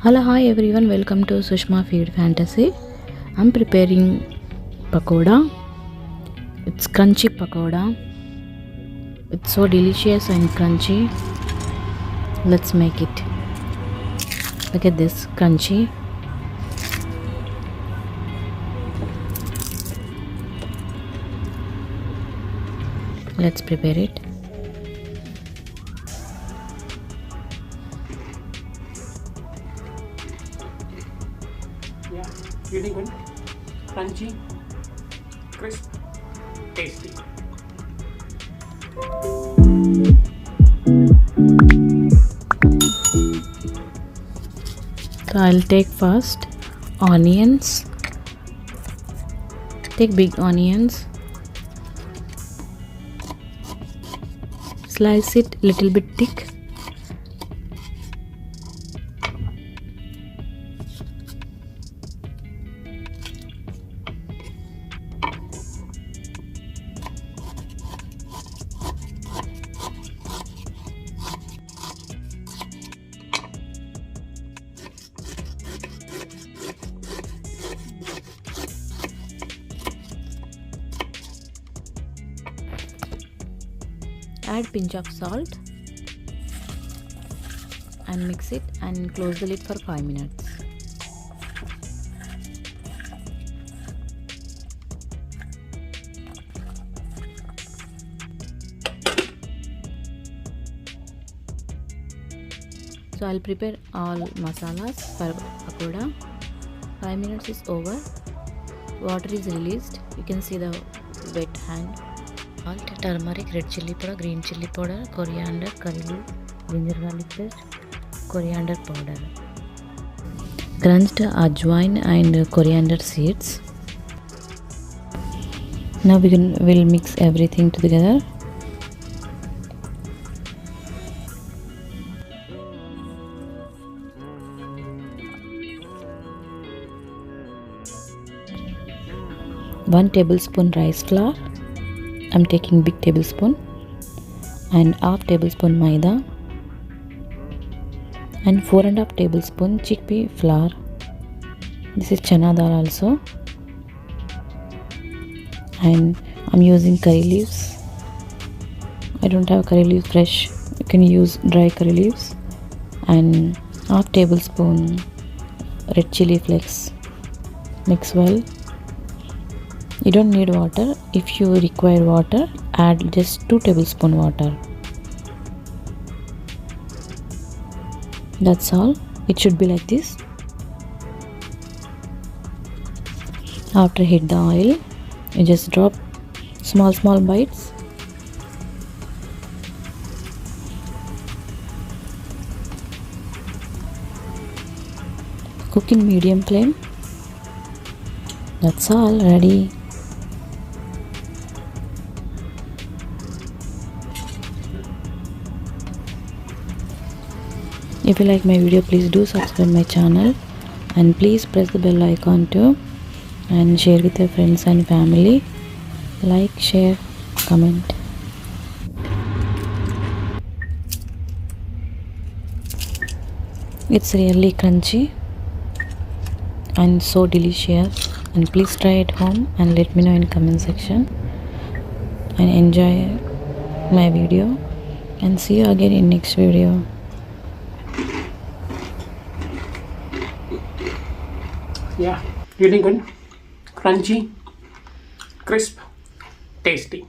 Hello, hi everyone, welcome to Sushma Feed Fantasy. I'm preparing pakoda. It's crunchy pakoda. It's so delicious and crunchy. Let's make it. Look at this, crunchy. Let's prepare it. Yeah, really good, crunchy, crisp, tasty. So I'll take first onions. Take big onions. Slice it little bit thick. Add pinch of salt and mix it and close the lid for 5 minutes. So I'll prepare all masalas for pakoda. 5 minutes is over. Water is released. You can see the wet hand. Salt, turmeric, red chili powder, green chili powder, coriander, curry leaf, ginger garlic paste, coriander powder, crunched ajwain and coriander seeds. Now we'll mix everything together. One tablespoon rice flour. I'm taking big tablespoon, and half tablespoon maida, and 4.5 tablespoon chickpea flour. This is chana dal also, and I'm using curry leaves. I don't have curry leaves fresh. You can use dry curry leaves, and half tablespoon red chili flakes. Mix well. You don't need water. If you require water, add just 2 tablespoon water. That's all. It should be like this. After heat the oil, you just drop small bites. Cook in medium flame. That's all, ready. If you like my video, please do subscribe my channel, and please press the bell icon too, and share with your friends and family. Like, share, comment. It's really crunchy and so delicious, and please try at home and let me know in comment section, and enjoy my video, and see you again in next video. Yeah, really good, crunchy, crisp, tasty.